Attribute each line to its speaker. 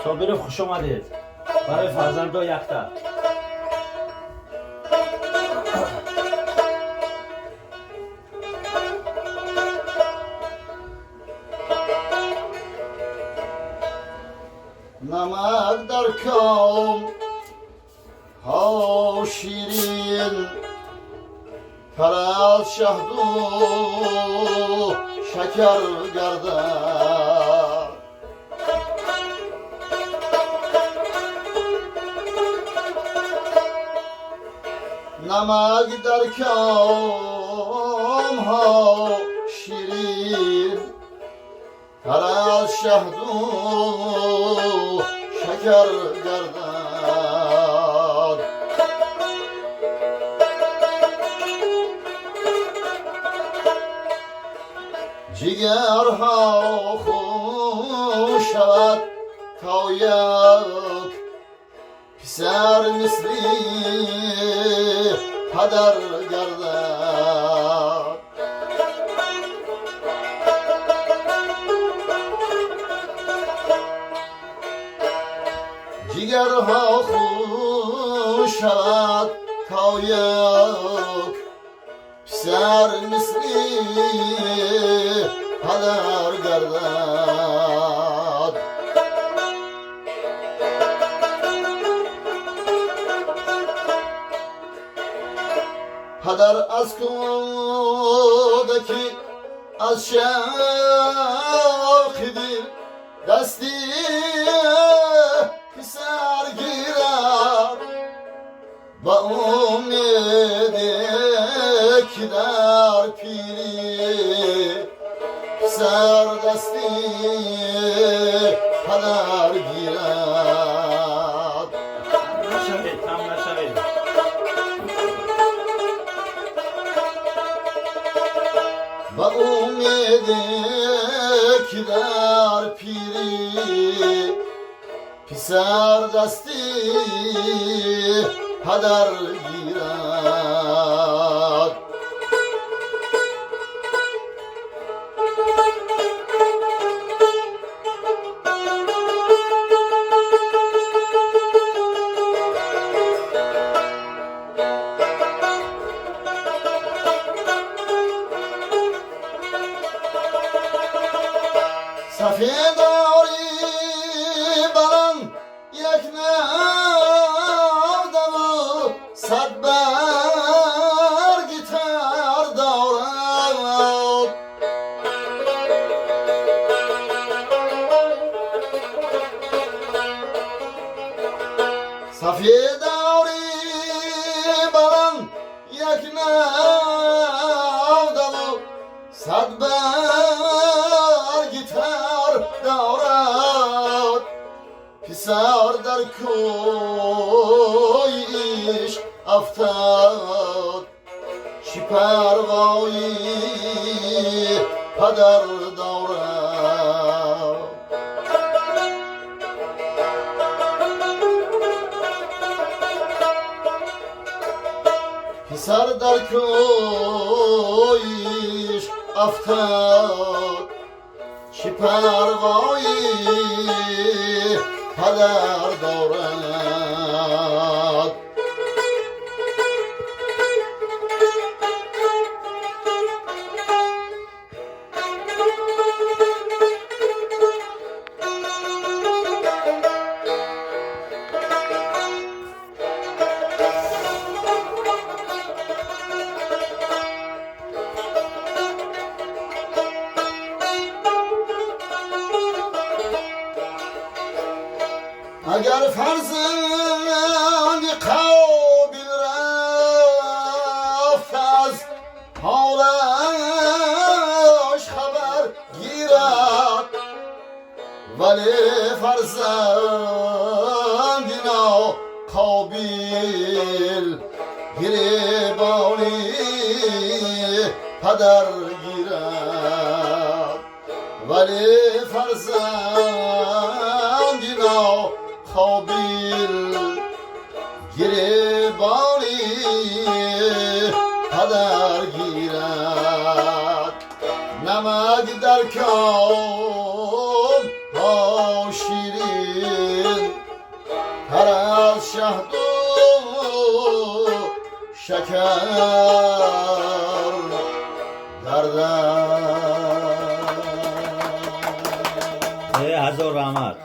Speaker 1: صابر خوش آمدید برای فرزندا یکتا.
Speaker 2: نمک در کام ها شیرین پر از شهد و شکر گردد نمک در کام ها شیرین پر از شهد و شکر گردد جگرها خوش شود تا یک پسر مثلی پدر گردد جگرها خوش شود تا یک پسر مثلی پدر گردد پدر از کودکی از شوق دل دستی پسر گیرد با امید که در پیری پسر دستی پدر گیرد
Speaker 1: نشوید کم نشوید.
Speaker 2: با امید که در پیری پسر دستی پدر گیرد سفیداری برم یک نودم و صد برگی تر دارد سفیداری برم یک نودم و صد برگی تر دارد پسر در کویش افتاد چی پروایی پدر دارد پسر در کویش افتاد چی پروایی پدر دارد اگر فرزند قابل رفت از حالش خبر گیرد ولی فرزند ناقابل گریبانی پدر گیرد ولی فرزند ناقابل گریبانی پدر گیرد نمک در کام ها شیرین için Taraz şahdu şeker Yardan
Speaker 1: Hazır rahmat.